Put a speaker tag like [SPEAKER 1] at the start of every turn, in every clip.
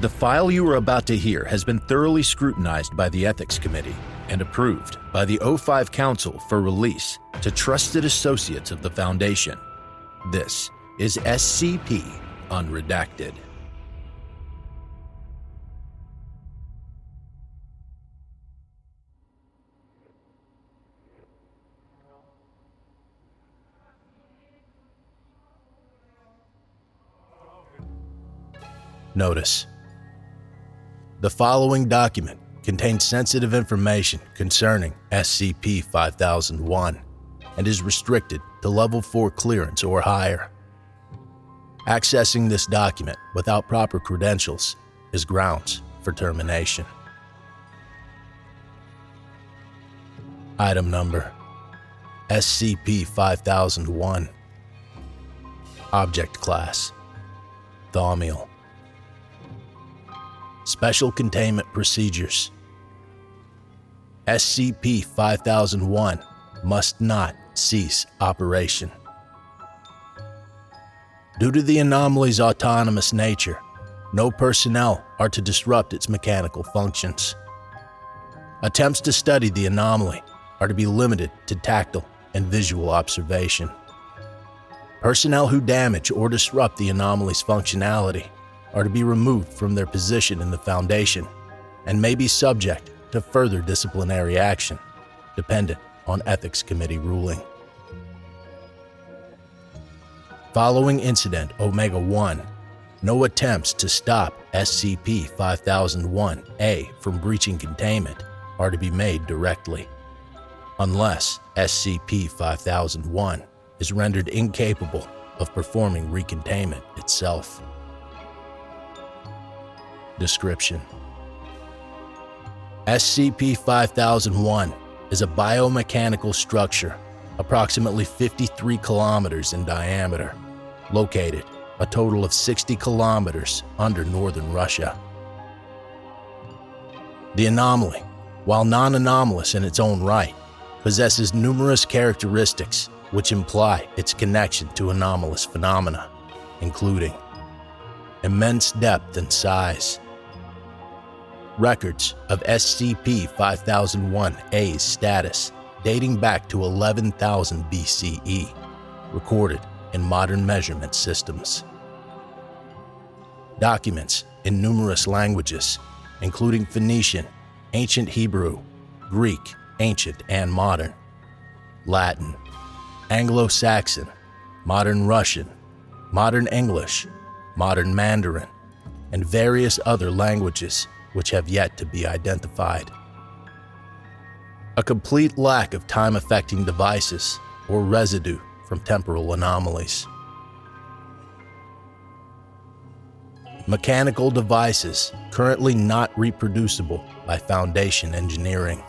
[SPEAKER 1] The file you are about to hear has been thoroughly scrutinized by the Ethics Committee and approved by the O5 Council for release to trusted associates of the Foundation. This is SCP Unredacted. Notice: the following document contains sensitive information concerning SCP-5001 and is restricted to Level 4 clearance or higher. Accessing this document without proper credentials is grounds for termination. Item Number: SCP-5001. Object Class: Thaumiel. Special Containment Procedures: SCP-5001 must not cease operation. Due to the anomaly's autonomous nature, no personnel are to disrupt its mechanical functions. Attempts to study the anomaly are to be limited to tactile and visual observation. Personnel who damage or disrupt the anomaly's functionality are to be removed from their position in the Foundation and may be subject to further disciplinary action, dependent on Ethics Committee ruling. Following Incident Omega-1, no attempts to stop SCP-5001-A from breaching containment are to be made directly, unless SCP-5001 is rendered incapable of performing recontainment itself. Description: SCP-5001 is a biomechanical structure approximately 53 kilometers in diameter, located a total of 60 kilometers under northern Russia. The anomaly, while non-anomalous in its own right, possesses numerous characteristics which imply its connection to anomalous phenomena, including immense depth and size. Records of SCP-5001-A's status dating back to 11,000 BCE, recorded in modern measurement systems. Documents in numerous languages, including Phoenician, Ancient Hebrew, Greek, Ancient and Modern, Latin, Anglo-Saxon, Modern Russian, Modern English, Modern Mandarin, and various other languages which have yet to be identified. A complete lack of time-affecting devices or residue from temporal anomalies. Mechanical devices currently not reproducible by Foundation engineering.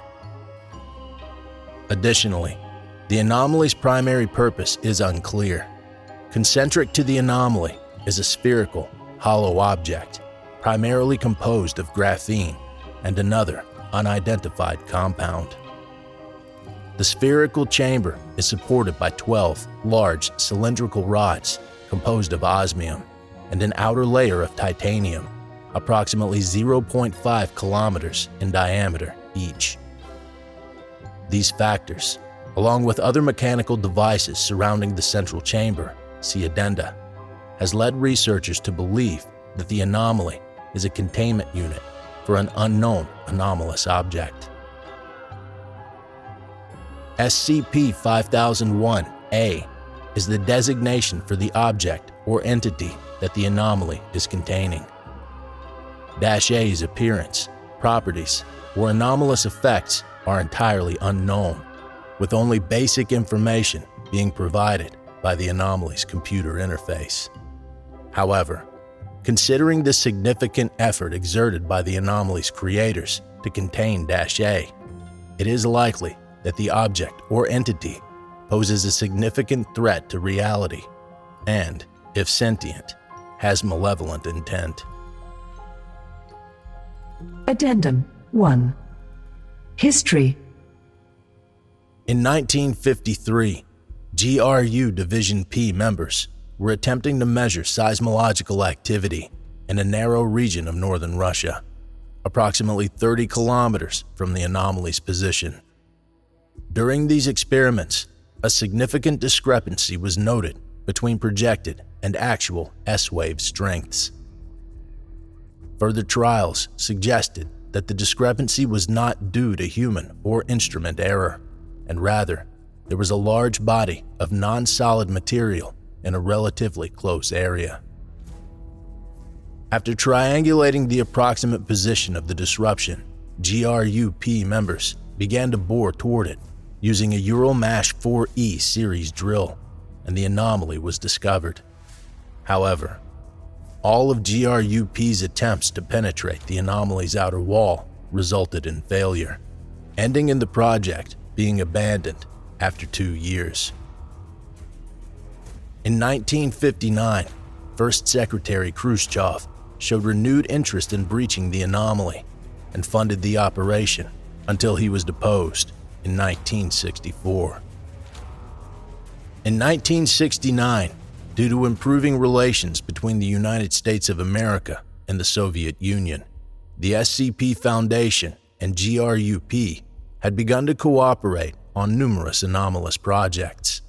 [SPEAKER 1] Additionally, the anomaly's primary purpose is unclear. Concentric to the anomaly is a spherical, hollow object, primarily composed of graphene and another unidentified compound. The spherical chamber is supported by 12 large cylindrical rods composed of osmium and an outer layer of titanium, approximately 0.5 kilometers in diameter each. These factors, along with other mechanical devices surrounding the central chamber, see addenda, has led researchers to believe that the anomaly is a containment unit for an unknown anomalous object. SCP-5001-A is the designation for the object or entity that the anomaly is containing. -A's appearance, properties, or anomalous effects are entirely unknown, with only basic information being provided by the anomaly's computer interface. However, considering the significant effort exerted by the anomaly's creators to contain -A, it is likely that the object or entity poses a significant threat to reality and, if sentient, has malevolent intent.
[SPEAKER 2] Addendum 1. History.
[SPEAKER 1] In 1953, GRU Division P members were attempting to measure seismological activity in a narrow region of northern Russia, approximately 30 kilometers from the anomaly's position. During these experiments, a significant discrepancy was noted between projected and actual S-wave strengths. Further trials suggested that the discrepancy was not due to human or instrument error, and rather, there was a large body of non-solid material in a relatively close area. After triangulating the approximate position of the disruption, GRUP members began to bore toward it using a Euramash 4E series drill, and the anomaly was discovered. However, all of GRUP's attempts to penetrate the anomaly's outer wall resulted in failure, ending in the project being abandoned after 2 years. In 1959, First Secretary Khrushchev showed renewed interest in breaching the anomaly and funded the operation until he was deposed in 1964. In 1969, due to improving relations between the United States of America and the Soviet Union, the SCP Foundation and GRUP had begun to cooperate on numerous anomalous projects.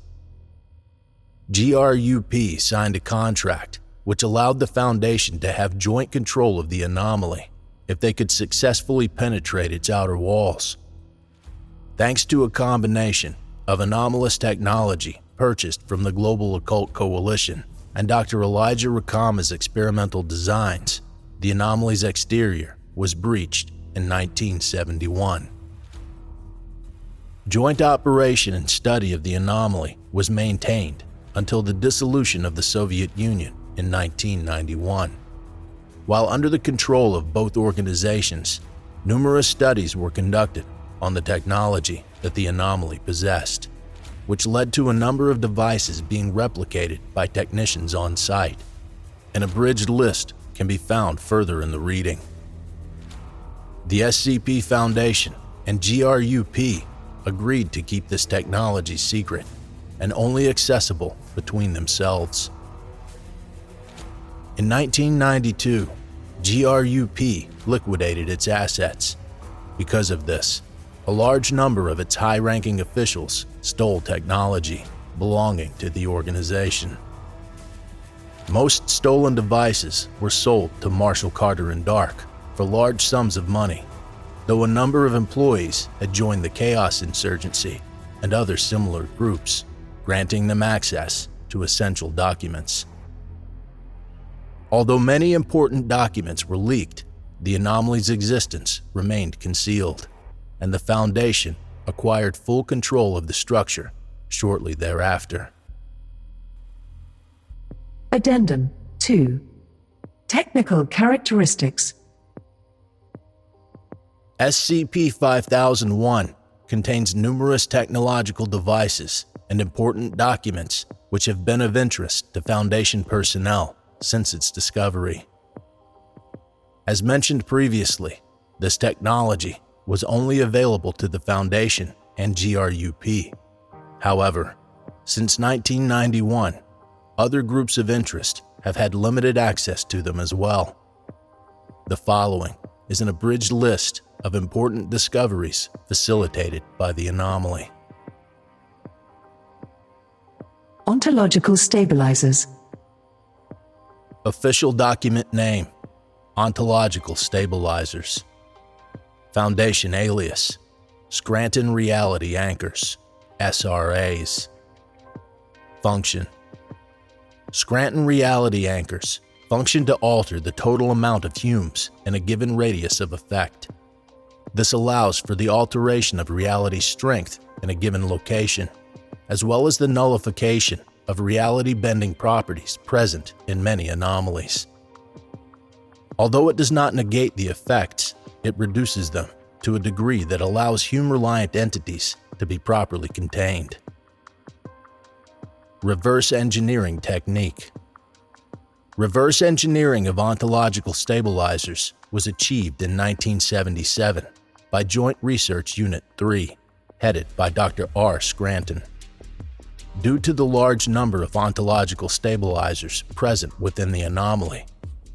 [SPEAKER 1] GRUP signed a contract which allowed the Foundation to have joint control of the anomaly if they could successfully penetrate its outer walls. Thanks to a combination of anomalous technology purchased from the Global Occult Coalition and Dr. Elijah Rakama's experimental designs, the anomaly's exterior was breached in 1971. Joint operation and study of the anomaly was maintained until the dissolution of the Soviet Union in 1991. While under the control of both organizations, numerous studies were conducted on the technology that the anomaly possessed, which led to a number of devices being replicated by technicians on site. An abridged list can be found further in the reading. The SCP Foundation and GRUP agreed to keep this technology secret and only accessible between themselves. In 1992, GRUP liquidated its assets. Because of this, a large number of its high-ranking officials stole technology belonging to the organization. Most stolen devices were sold to Marshall Carter and Dark for large sums of money, though a number of employees had joined the Chaos Insurgency and other similar groups, granting them access to essential documents. Although many important documents were leaked, the anomaly's existence remained concealed, and the Foundation acquired full control of the structure shortly thereafter.
[SPEAKER 2] Addendum 2. Technical characteristics.
[SPEAKER 1] SCP-5001 contains numerous technological devices and important documents which have been of interest to Foundation personnel since its discovery. As mentioned previously, this technology was only available to the Foundation and GRUP. However, since 1991, other groups of interest have had limited access to them as well. The following is an abridged list of important discoveries facilitated by the anomaly.
[SPEAKER 2] Ontological stabilizers.
[SPEAKER 1] Official document name: Ontological Stabilizers. Foundation alias: Scranton Reality Anchors, SRAs. Function: Scranton Reality Anchors function to alter the total amount of fumes in a given radius of effect. This allows for the alteration of reality strength in a given location, as well as the nullification of reality-bending properties present in many anomalies. Although it does not negate the effects, it reduces them to a degree that allows hume-reliant entities to be properly contained. Reverse engineering technique. Reverse engineering of ontological stabilizers was achieved in 1977 by Joint Research Unit 3, headed by Dr. R. Scranton. Due to the large number of ontological stabilizers present within the anomaly,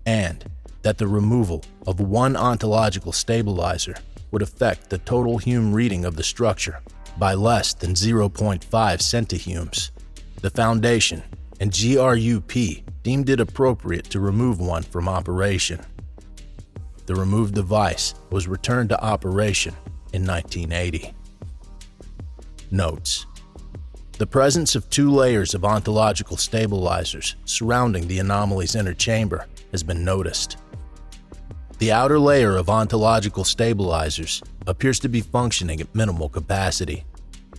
[SPEAKER 1] and that the removal of one ontological stabilizer would affect the total Hume reading of the structure by less than 0.5 centihumes. The Foundation and GRUP deemed it appropriate to remove one from operation. The removed device was returned to operation in 1980. Notes: the presence of 2 layers of ontological stabilizers surrounding the anomaly's inner chamber has been noticed. The outer layer of ontological stabilizers appears to be functioning at minimal capacity,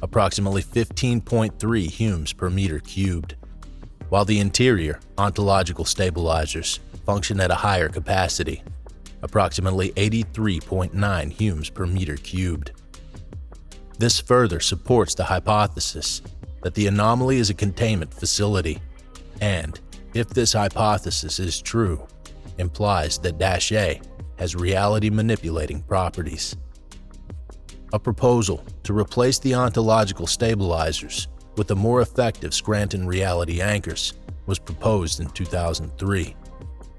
[SPEAKER 1] approximately 15.3 Humes per meter cubed, while the interior ontological stabilizers function at a higher capacity, approximately 83.9 Humes per meter cubed. This further supports the hypothesis that the anomaly is a containment facility, and, if this hypothesis is true, implies that -A has reality-manipulating properties. A proposal to replace the ontological stabilizers with the more effective Scranton reality anchors was proposed in 2003,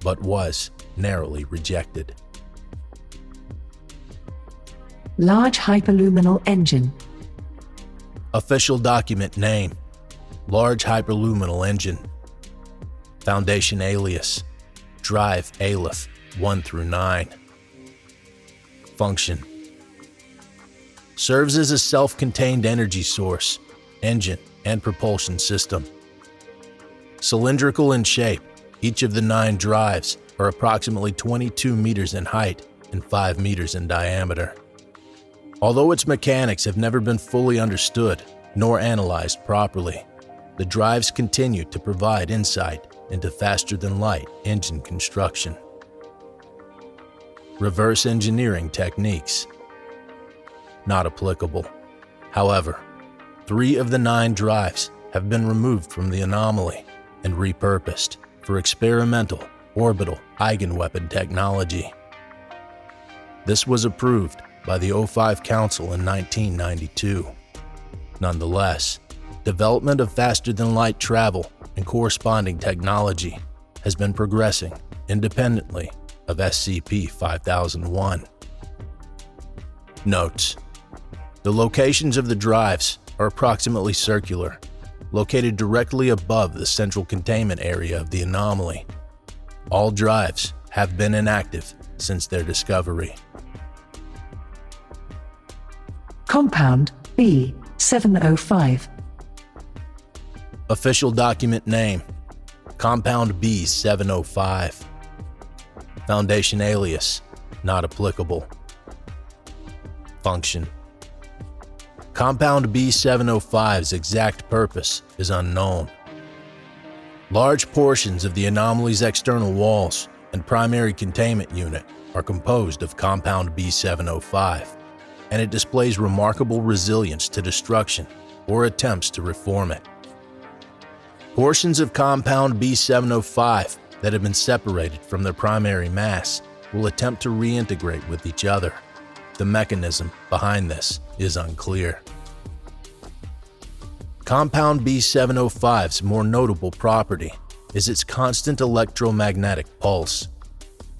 [SPEAKER 1] but was narrowly rejected.
[SPEAKER 2] Large hyperluminal engine.
[SPEAKER 1] Official document name: Large Hyperluminal Engine. Foundation alias: Drive Aleph 1 through 9. Function: serves as a self-contained energy source, engine, and propulsion system. Cylindrical in shape, each of the 9 drives are approximately 22 meters in height and 5 meters in diameter. Although its mechanics have never been fully understood nor analyzed properly, the drives continue to provide insight into faster-than-light engine construction. Reverse engineering techniques: not applicable. However, 3 of the 9 drives have been removed from the anomaly and repurposed for experimental orbital eigenweapon technology. This was approved by the O5 Council in 1992. Nonetheless, development of faster-than-light travel and corresponding technology has been progressing independently of SCP-5001. Notes: the locations of the drives are approximately circular, located directly above the central containment area of the anomaly. All drives have been inactive since their discovery.
[SPEAKER 2] Compound B-705.
[SPEAKER 1] Official document name: Compound B-705. Foundation alias: not applicable. Function: Compound B-705's exact purpose is unknown. Large portions of the anomaly's external walls and primary containment unit are composed of Compound B-705, and it displays remarkable resilience to destruction or attempts to reform it. Portions of Compound B-705 that have been separated from their primary mass will attempt to reintegrate with each other. The mechanism behind this is unclear. Compound B-705's more notable property is its constant electromagnetic pulse.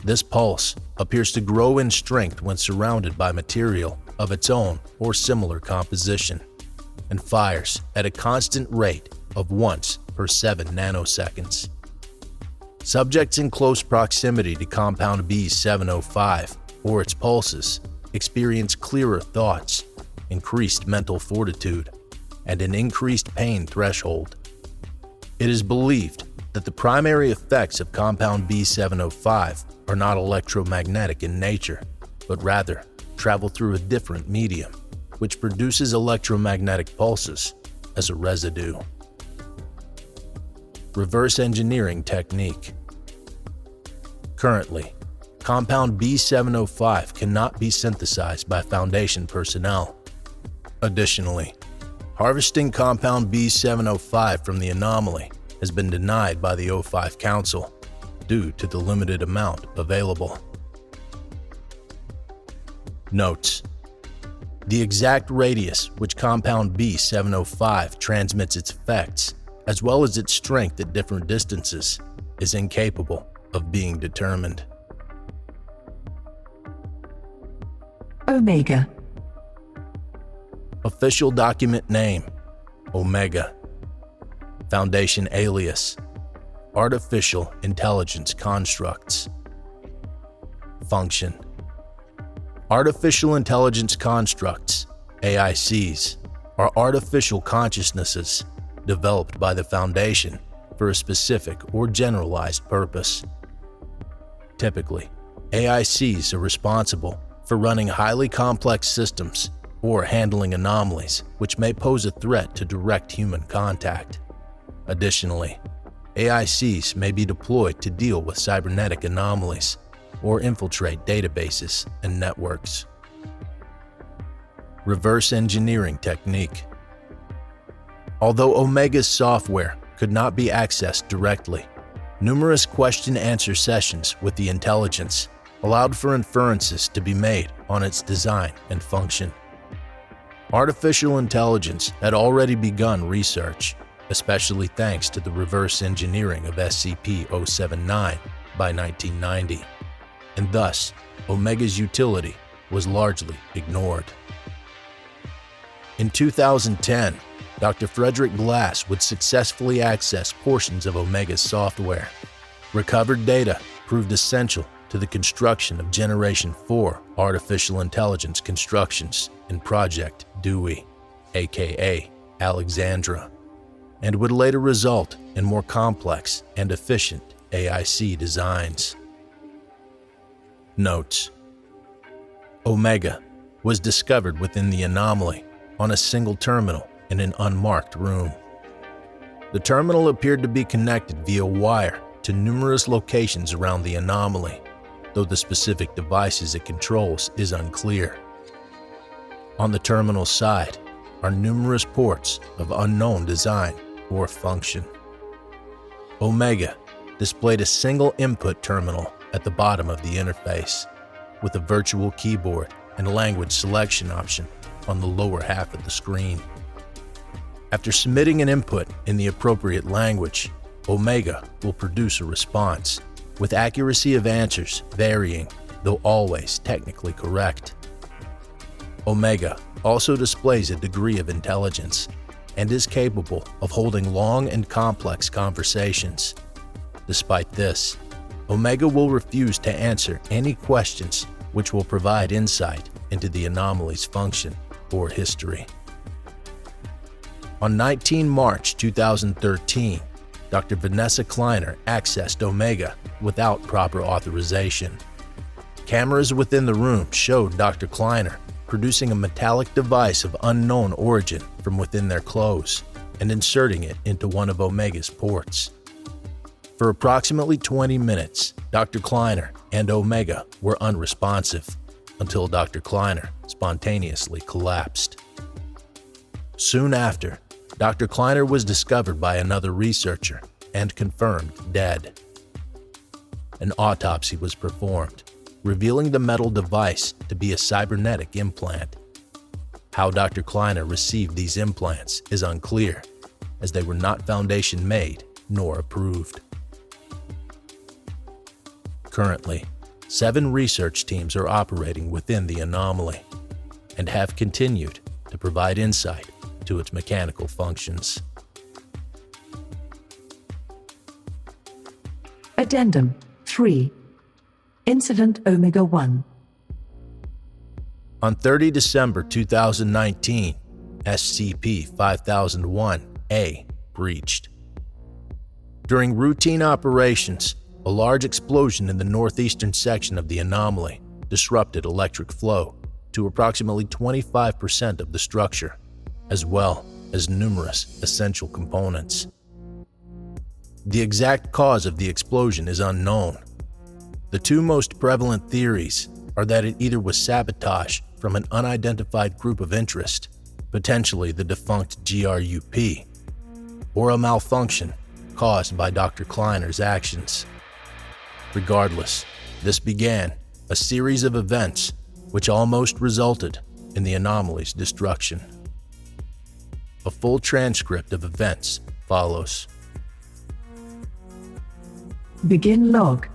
[SPEAKER 1] This pulse appears to grow in strength when surrounded by material of its own or similar composition, and fires at a constant rate of once per 7 nanoseconds. Subjects in close proximity to Compound B-705 or its pulses experience clearer thoughts, increased mental fortitude, and an increased pain threshold. It is believed that the primary effects of Compound B-705 are not electromagnetic in nature, but rather travel through a different medium, which produces electromagnetic pulses as a residue. Reverse engineering technique. Currently, Compound B-705 cannot be synthesized by Foundation personnel. Additionally, harvesting Compound B-705 from the anomaly has been denied by the O5 Council due to the limited amount available. Notes: the exact radius which Compound B-705 transmits its effects, as well as its strength at different distances, is incapable of being determined.
[SPEAKER 2] Omega.
[SPEAKER 1] Official document name: Omega. Foundation alias: Artificial Intelligence Constructs. Function: Artificial Intelligence Constructs, AICs, are artificial consciousnesses developed by the Foundation for a specific or generalized purpose. Typically, AICs are responsible for running highly complex systems or handling anomalies which may pose a threat to direct human contact. Additionally, AICs may be deployed to deal with cybernetic anomalies or infiltrate databases and networks. Reverse engineering technique. Although Omega's software could not be accessed directly, numerous question-answer sessions with the intelligence allowed for inferences to be made on its design and function. Artificial intelligence had already begun research, especially thanks to the reverse engineering of SCP-079 by 1990, and thus Omega's utility was largely ignored. In 2010, Dr. Frederick Glass would successfully access portions of Omega's software. Recovered data proved essential to the construction of Generation 4 artificial intelligence constructions in Project Dewey, aka Alexandra, and would later result in more complex and efficient AIC designs. Notes: Omega was discovered within the anomaly on a single terminal in an unmarked room. The terminal appeared to be connected via wire to numerous locations around the anomaly, though the specific devices it controls is unclear. On the terminal side are numerous ports of unknown design or function. Omega displayed a single input terminal at the bottom of the interface, with a virtual keyboard and language selection option on the lower half of the screen. After submitting an input in the appropriate language, Omega will produce a response, with accuracy of answers varying, though always technically correct. Omega also displays a degree of intelligence and is capable of holding long and complex conversations. Despite this, Omega will refuse to answer any questions which will provide insight into the anomaly's function or history. On 19 March 2013, Dr. Vanessa Kleiner accessed Omega without proper authorization. Cameras within the room showed Dr. Kleiner producing a metallic device of unknown origin from within their clothes and inserting it into one of Omega's ports. For approximately 20 minutes, Dr. Kleiner and Omega were unresponsive until Dr. Kleiner spontaneously collapsed. Soon after, Dr. Kleiner was discovered by another researcher and confirmed dead. An autopsy was performed, revealing the metal device to be a cybernetic implant. How Dr. Kleiner received these implants is unclear, as they were not Foundation-made nor approved. Currently, 7 research teams are operating within the anomaly and have continued to provide insight to its mechanical functions.
[SPEAKER 2] Addendum 3. Incident Omega 1.
[SPEAKER 1] On 30 December 2019, SCP-5001-A breached. During routine operations, a large explosion in the northeastern section of the anomaly disrupted electric flow to approximately 25% of the structure, as well as numerous essential components. The exact cause of the explosion is unknown. The two most prevalent theories are that it either was sabotage from an unidentified group of interest, potentially the defunct GRUP, or a malfunction caused by Dr. Kleiner's actions. Regardless, this began a series of events which almost resulted in the anomaly's destruction. A full transcript of events follows.
[SPEAKER 2] Begin log.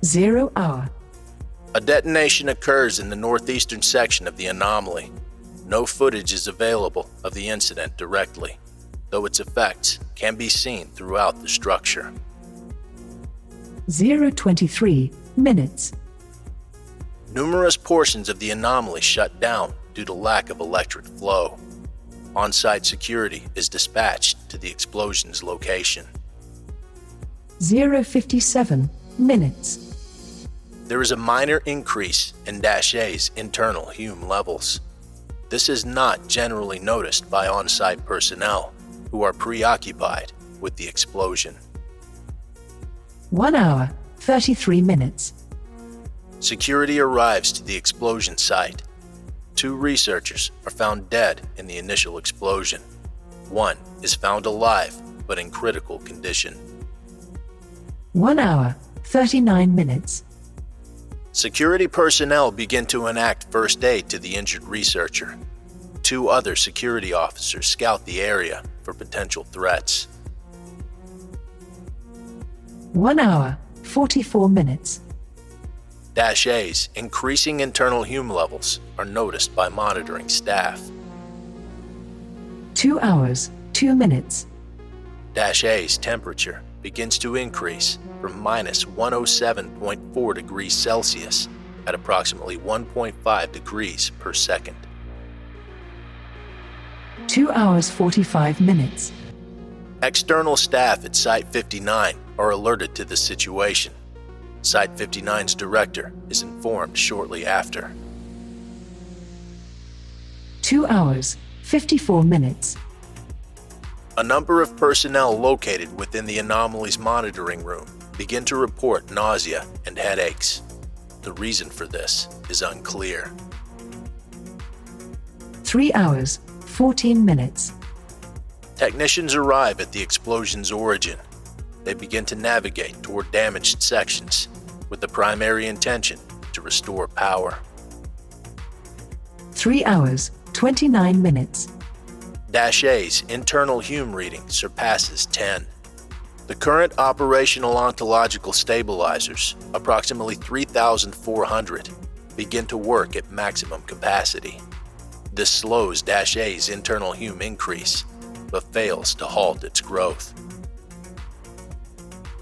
[SPEAKER 2] 0 hour.
[SPEAKER 1] A detonation occurs in the northeastern section of the anomaly. No footage is available of the incident directly, though its effects can be seen throughout the structure.
[SPEAKER 2] 0:23 minutes.
[SPEAKER 1] Numerous portions of the anomaly shut down due to lack of electric flow. On-site security is dispatched to the explosion's location.
[SPEAKER 2] 0:57 minutes.
[SPEAKER 1] There is a minor increase in -A's internal Hume levels. This is not generally noticed by on-site personnel, who are preoccupied with the explosion.
[SPEAKER 2] 1 hour, 33 minutes.
[SPEAKER 1] Security arrives to the explosion site. 2 researchers are found dead in the initial explosion. 1 is found alive, but in critical condition.
[SPEAKER 2] 1 hour, 39 minutes.
[SPEAKER 1] Security personnel begin to enact first aid to the injured researcher. 2 other security officers scout the area for potential threats.
[SPEAKER 2] 1 hour, 44 minutes.
[SPEAKER 1] -A's increasing internal Hume levels are noticed by monitoring staff.
[SPEAKER 2] 2 hours, 2 minutes.
[SPEAKER 1] -A's temperature begins to increase from -107.4 degrees Celsius at approximately 1.5 degrees per second.
[SPEAKER 2] 2 hours, 45 minutes.
[SPEAKER 1] External staff at Site-59 are alerted to the situation. Site-59's director is informed shortly after.
[SPEAKER 2] 2 hours, 54 minutes.
[SPEAKER 1] A number of personnel located within the anomaly's monitoring room begin to report nausea and headaches. The reason for this is unclear.
[SPEAKER 2] 3 hours, 14 minutes.
[SPEAKER 1] Technicians arrive at the explosion's origin. They begin to navigate toward damaged sections with the primary intention to restore power.
[SPEAKER 2] 3 hours, 29 minutes.
[SPEAKER 1] -A's internal Hume reading surpasses 10. The current operational ontological stabilizers, approximately 3,400, begin to work at maximum capacity. This slows -A's internal Hume increase, but fails to halt its growth.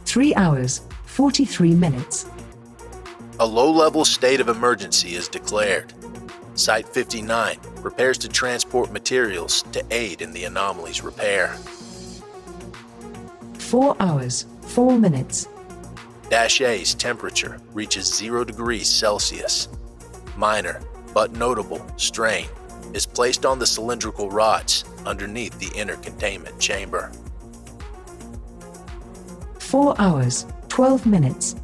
[SPEAKER 2] 3 hours, 43 minutes.
[SPEAKER 1] A low-level state of emergency is declared. Site-59 prepares to transport materials to aid in the anomaly's repair.
[SPEAKER 2] 4 hours, 4 minutes.
[SPEAKER 1] -A's temperature reaches 0 degrees Celsius. Minor, but notable, strain is placed on the cylindrical rods underneath the inner containment chamber.
[SPEAKER 2] 4 hours, 12 minutes.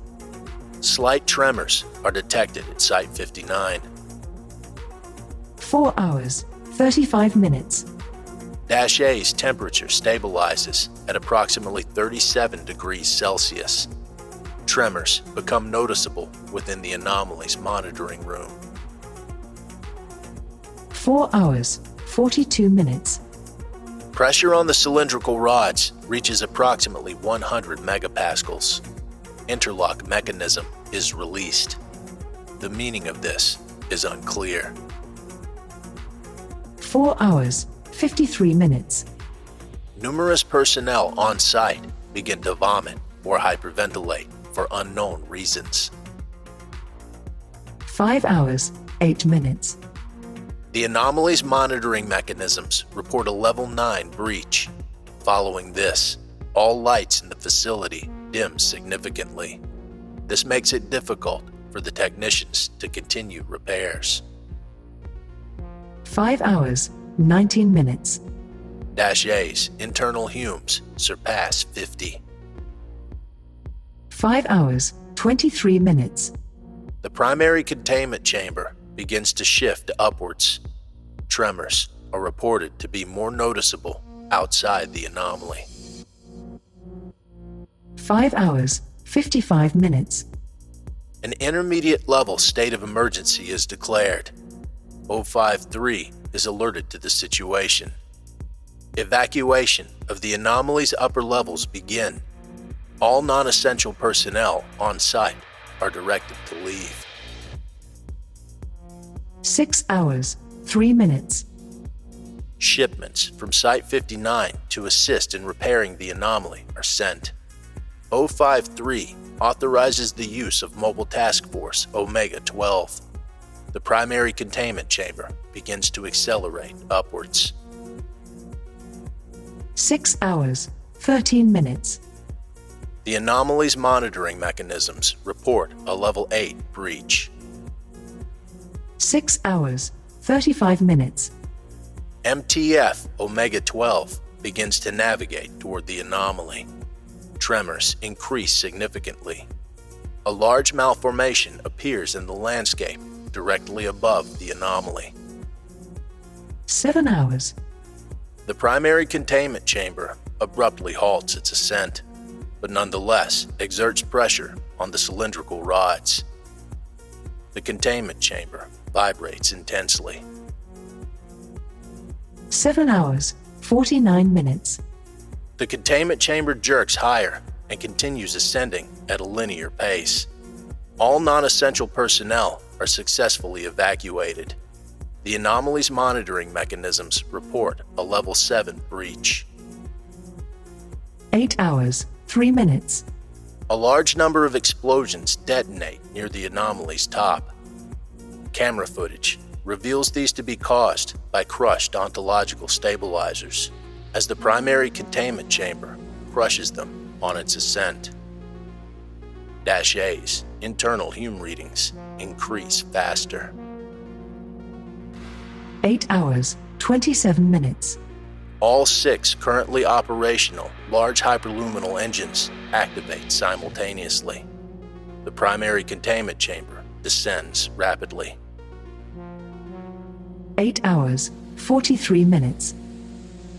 [SPEAKER 1] Slight tremors are detected at Site-59.
[SPEAKER 2] 4 hours, 35 minutes.
[SPEAKER 1] -A's temperature stabilizes at approximately 37 degrees Celsius. Tremors become noticeable within the anomaly's monitoring room.
[SPEAKER 2] 4 hours, 42 minutes.
[SPEAKER 1] Pressure on the cylindrical rods reaches approximately 100 megapascals. Interlock mechanism is released. The meaning of this is unclear.
[SPEAKER 2] 4 hours, 53 minutes.
[SPEAKER 1] Numerous personnel on site begin to vomit or hyperventilate for unknown reasons.
[SPEAKER 2] 5 hours, 8 minutes.
[SPEAKER 1] The anomaly's monitoring mechanisms report a level 9 breach. Following this, all lights in the facility dim significantly. This makes it difficult for the technicians to continue repairs.
[SPEAKER 2] 5 hours, 19 minutes.
[SPEAKER 1] -A's internal Humes surpass 50.
[SPEAKER 2] 5 hours, 23 minutes.
[SPEAKER 1] The primary containment chamber begins to shift upwards. Tremors are reported to be more noticeable outside the anomaly.
[SPEAKER 2] 5 hours, 55 minutes.
[SPEAKER 1] An intermediate level state of emergency is declared. 053 is alerted to the situation. Evacuation of the anomaly's upper levels begin. All non-essential personnel on site are directed to leave.
[SPEAKER 2] 6 hours, 3 minutes.
[SPEAKER 1] Shipments from Site-59 to assist in repairing the anomaly are sent. 053 authorizes the use of Mobile Task Force Omega-12. The primary containment chamber begins to accelerate upwards.
[SPEAKER 2] 6 hours, 13 minutes.
[SPEAKER 1] The anomaly's monitoring mechanisms report a Level 8 breach.
[SPEAKER 2] 6 hours, 35 minutes.
[SPEAKER 1] MTF Omega-12 begins to navigate toward the anomaly. Tremors increase significantly. A large malformation appears in the landscape directly above the anomaly.
[SPEAKER 2] 7 hours.
[SPEAKER 1] The primary containment chamber abruptly halts its ascent, but nonetheless exerts pressure on the cylindrical rods. The containment chamber vibrates intensely.
[SPEAKER 2] 7 hours, 49 minutes.
[SPEAKER 1] The containment chamber jerks higher and continues ascending at a linear pace. All non-essential personnel are successfully evacuated. The anomaly's monitoring mechanisms report a Level 7 breach.
[SPEAKER 2] 8 hours, 3 minutes.
[SPEAKER 1] A large number of explosions detonate near the anomaly's top. Camera footage reveals these to be caused by crushed ontological stabilizers, as the primary containment chamber crushes them on its ascent. Dash-A's internal Hume readings increase faster.
[SPEAKER 2] 8 hours, 27 minutes.
[SPEAKER 1] All 6 currently operational large hyperluminal engines activate simultaneously. The primary containment chamber descends rapidly.
[SPEAKER 2] 8 hours, 43 minutes.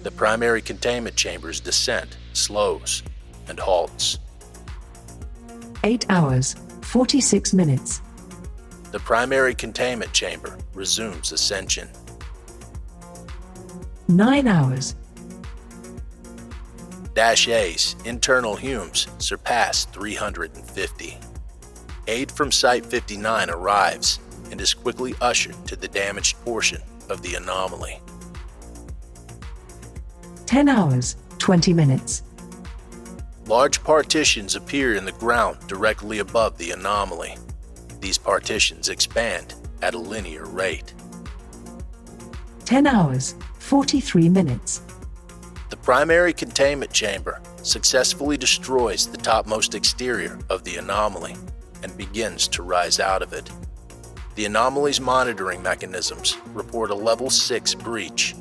[SPEAKER 1] The primary containment chamber's descent slows and halts.
[SPEAKER 2] 8 hours, 46 minutes.
[SPEAKER 1] The primary containment chamber resumes ascension.
[SPEAKER 2] 9 hours.
[SPEAKER 1] Dash-A's internal Humes surpass 350. Aid from Site-59 arrives and is quickly ushered to the damaged portion of the anomaly.
[SPEAKER 2] 10 hours, 20 minutes.
[SPEAKER 1] Large partitions appear in the ground directly above the anomaly. These partitions expand at a linear rate.
[SPEAKER 2] 10 hours, 43 minutes.
[SPEAKER 1] The primary containment chamber successfully destroys the topmost exterior of the anomaly and begins to rise out of it. The anomaly's monitoring mechanisms report a Level 6 breach.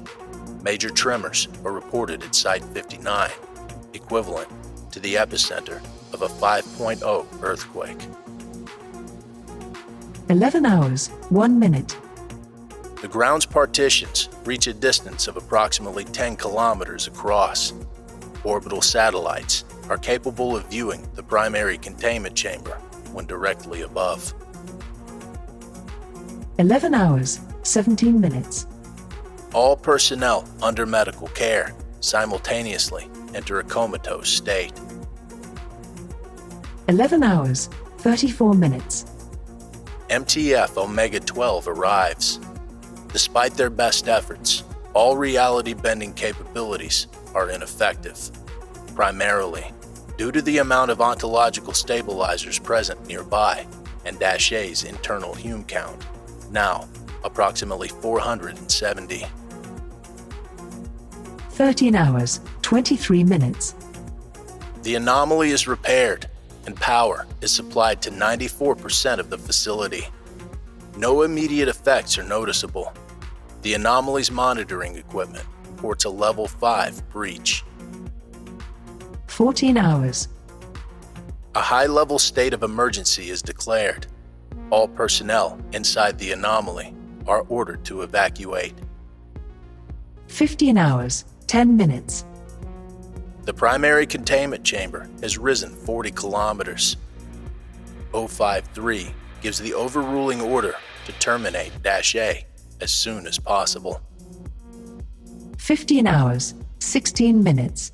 [SPEAKER 1] Major tremors are reported at Site-59, equivalent to the epicenter of a 5.0 earthquake.
[SPEAKER 2] 11 hours, 1 minute.
[SPEAKER 1] The ground's partitions reach a distance of approximately 10 kilometers across. Orbital satellites are capable of viewing the primary containment chamber when directly above.
[SPEAKER 2] 11 hours, 17 minutes.
[SPEAKER 1] All personnel under medical care simultaneously enter a comatose state.
[SPEAKER 2] 11 hours, 34 minutes.
[SPEAKER 1] MTF Omega-12 arrives. Despite their best efforts, all reality-bending capabilities are ineffective, primarily due to the amount of ontological stabilizers present nearby and Dash-A's internal Hume count, now approximately 470.
[SPEAKER 2] 13 hours, 23 minutes.
[SPEAKER 1] The anomaly is repaired, and power is supplied to 94% of the facility. No immediate effects are noticeable. The anomaly's monitoring equipment reports a Level 5 breach.
[SPEAKER 2] 14 hours.
[SPEAKER 1] A high-level state of emergency is declared. All personnel inside the anomaly are ordered to evacuate.
[SPEAKER 2] 15 hours, 10 minutes.
[SPEAKER 1] The primary containment chamber has risen 40 kilometers. 053 gives the overruling order to terminate Dash-A as soon as possible.
[SPEAKER 2] 15 hours, 16 minutes.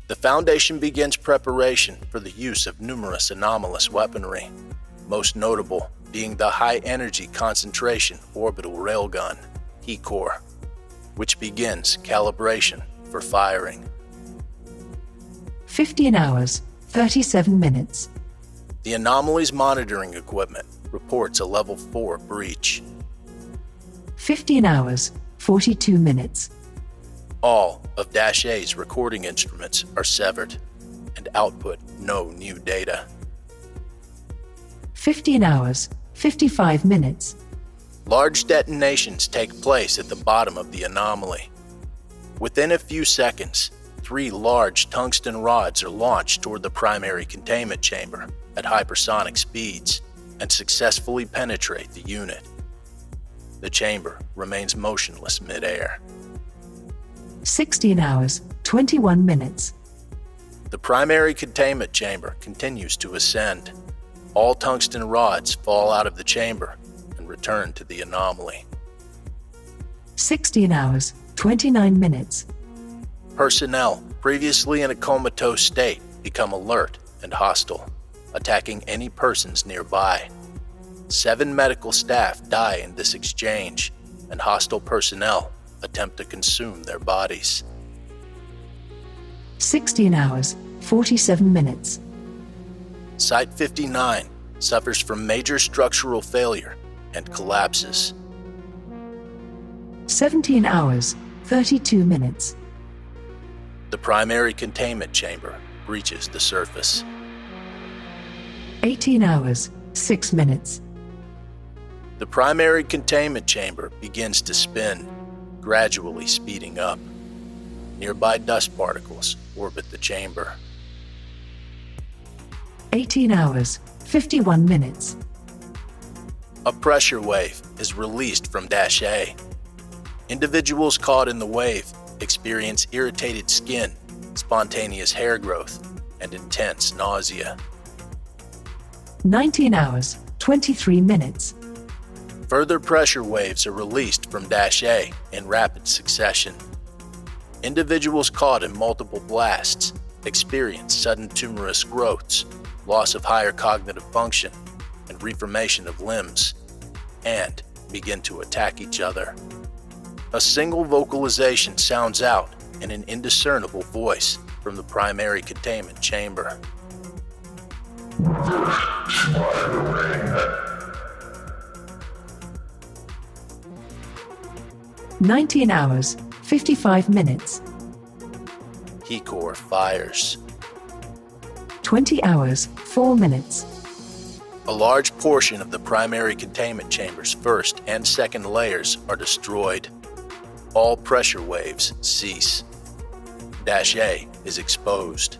[SPEAKER 1] The Foundation begins preparation for the use of numerous anomalous weaponry, most notable being the High Energy Concentration Orbital Railgun, HECOR, which begins calibration for firing.
[SPEAKER 2] 15 hours, 37 minutes.
[SPEAKER 1] The anomaly's monitoring equipment reports a Level 4 breach.
[SPEAKER 2] 15 hours, 42 minutes.
[SPEAKER 1] All of Dash A's recording instruments are severed and output no new data.
[SPEAKER 2] 15 hours, 55 minutes.
[SPEAKER 1] Large detonations take place at the bottom of the anomaly. Within a few seconds, 3 large tungsten rods are launched toward the primary containment chamber at hypersonic speeds and successfully penetrate the unit. The chamber remains motionless mid-air.
[SPEAKER 2] 16 hours, 21 minutes.
[SPEAKER 1] The primary containment chamber continues to ascend. All tungsten rods fall out of the chamber and return to the anomaly.
[SPEAKER 2] 16 hours, 29 minutes.
[SPEAKER 1] Personnel previously in a comatose state become alert and hostile, attacking any persons nearby. 7 medical staff die in this exchange, and hostile personnel attempt to consume their bodies.
[SPEAKER 2] 16 hours, 47 minutes.
[SPEAKER 1] Site-59 suffers from major structural failure and collapses.
[SPEAKER 2] 17 hours, 32 minutes.
[SPEAKER 1] The primary containment chamber breaches the surface.
[SPEAKER 2] 18 hours, 6 minutes.
[SPEAKER 1] The primary containment chamber begins to spin, gradually speeding up. Nearby dust particles orbit the chamber.
[SPEAKER 2] 18 hours, 51 minutes.
[SPEAKER 1] A pressure wave is released from Dash A. Individuals caught in the wave experience irritated skin, spontaneous hair growth, and intense nausea.
[SPEAKER 2] 19 hours, 23 minutes.
[SPEAKER 1] Further pressure waves are released from Dash A in rapid succession. Individuals caught in multiple blasts experience sudden tumorous growths, loss of higher cognitive function, and reformation of limbs, and begin to attack each other. A single vocalization sounds out in an indiscernible voice from the primary containment chamber.
[SPEAKER 2] 19 hours, 55 minutes.
[SPEAKER 1] HECOR fires.
[SPEAKER 2] 20 hours, 4 minutes.
[SPEAKER 1] A large portion of the primary containment chamber's first and second layers are destroyed. All pressure waves cease. Dash A is exposed,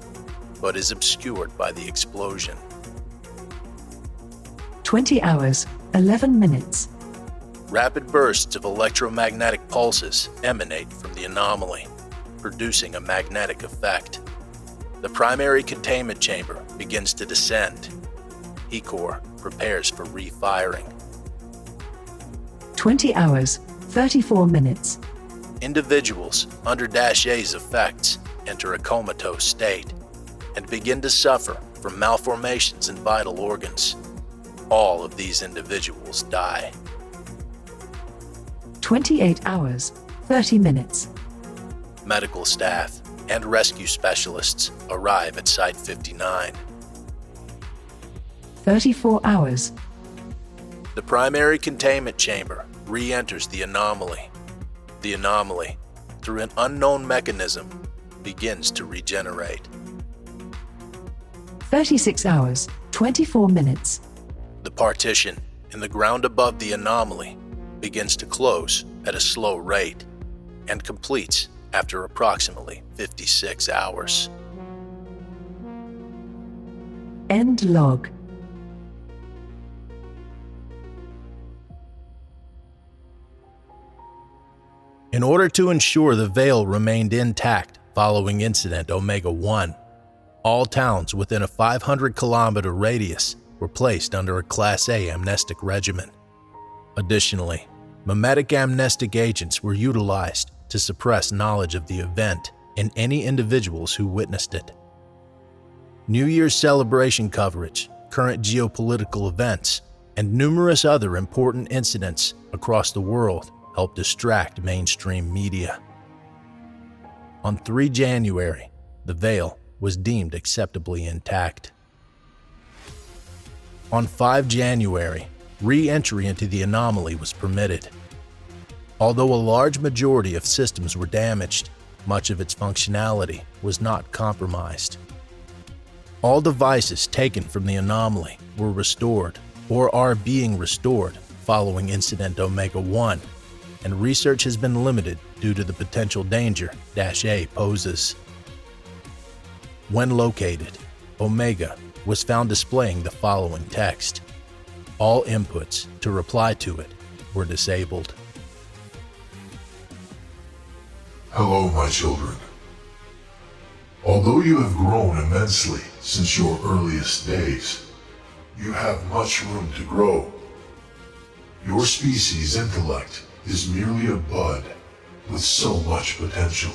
[SPEAKER 1] but is obscured by the explosion.
[SPEAKER 2] 20 hours, 11 minutes.
[SPEAKER 1] Rapid bursts of electromagnetic pulses emanate from the anomaly, producing a magnetic effect. The primary containment chamber begins to descend. HECOR prepares for refiring.
[SPEAKER 2] 20 hours, 34 minutes.
[SPEAKER 1] Individuals under Dash A's effects enter a comatose state and begin to suffer from malformations in vital organs. All of these individuals die.
[SPEAKER 2] 28 hours, 30 minutes.
[SPEAKER 1] Medical staff and rescue specialists arrive at Site-59.
[SPEAKER 2] 34 hours.
[SPEAKER 1] The primary containment chamber re-enters the anomaly. The anomaly, through an unknown mechanism, begins to regenerate.
[SPEAKER 2] 36 hours, 24 minutes.
[SPEAKER 1] The partition in the ground above the anomaly begins to close at a slow rate and completes after approximately 56 hours.
[SPEAKER 2] End log.
[SPEAKER 1] In order to ensure the veil remained intact following Incident Omega-1, all towns within a 500-kilometer radius were placed under a Class A amnestic regimen. Additionally, mimetic amnestic agents were utilized to suppress knowledge of the event in any individuals who witnessed it. New Year's celebration coverage, current geopolitical events, and numerous other important incidents across the world helped distract mainstream media. On 3 January, the veil was deemed acceptably intact. On 5 January, re-entry into the anomaly was permitted. Although a large majority of systems were damaged, much of its functionality was not compromised. All devices taken from the anomaly were restored or are being restored following Incident Omega-1, and research has been limited due to the potential danger -A poses. When located, Omega was found displaying the following text. All inputs to reply to it were disabled.
[SPEAKER 3] Hello, my children. Although you have grown immensely since your earliest days, you have much room to grow. Your species' intellect is merely a bud with so much potential.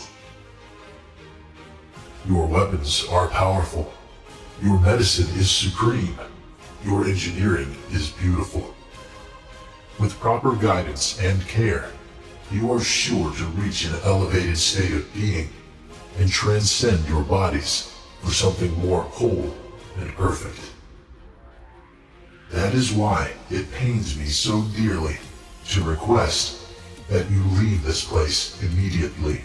[SPEAKER 3] Your weapons are powerful. Your medicine is supreme. Your engineering is beautiful. With proper guidance and care, you are sure to reach an elevated state of being and transcend your bodies for something more whole and perfect. That is why it pains me so dearly to request that you leave this place immediately.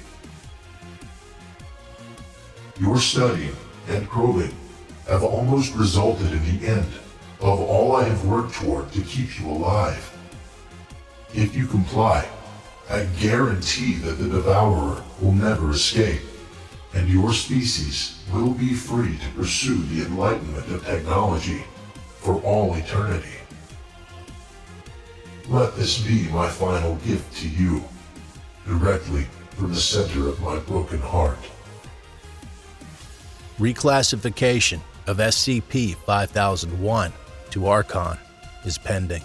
[SPEAKER 3] Your studying and probing have almost resulted in the end of all I have worked toward to keep you alive. If you comply, I guarantee that the Devourer will never escape, and your species will be free to pursue the enlightenment of technology for all eternity. Let this be my final gift to you, directly from the center of my broken heart.
[SPEAKER 1] Reclassification of SCP-5001 to Archon is pending.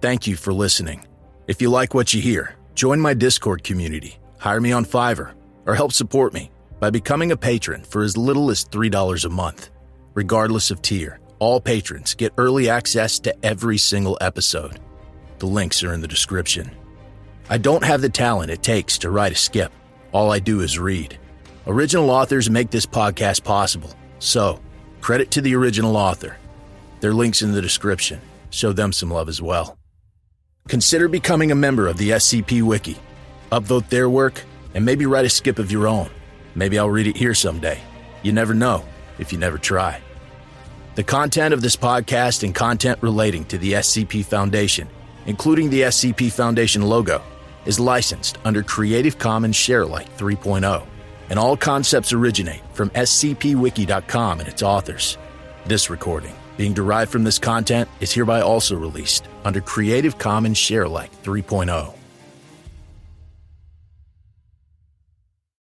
[SPEAKER 1] Thank you for listening. If you like what you hear, join my Discord community, hire me on Fiverr, or help support me by becoming a patron for as little as $3 a month. Regardless of tier, all patrons get early access to every single episode. The links are in the description. I don't have the talent it takes to write a skip. All I do is read. Original authors make this podcast possible, so credit to the original author. Their link's in the description. Show them some love as well. Consider becoming a member of the SCP Wiki. Upvote their work, and maybe write a skip of your own. Maybe I'll read it here someday. You never know if you never try. The content of this podcast and content relating to the SCP Foundation, including the SCP Foundation logo, is licensed under Creative Commons Sharealike 3.0, and all concepts originate from scpwiki.com and its authors. This recording, being derived from this content, is hereby also released under Creative Commons Sharealike 3.0.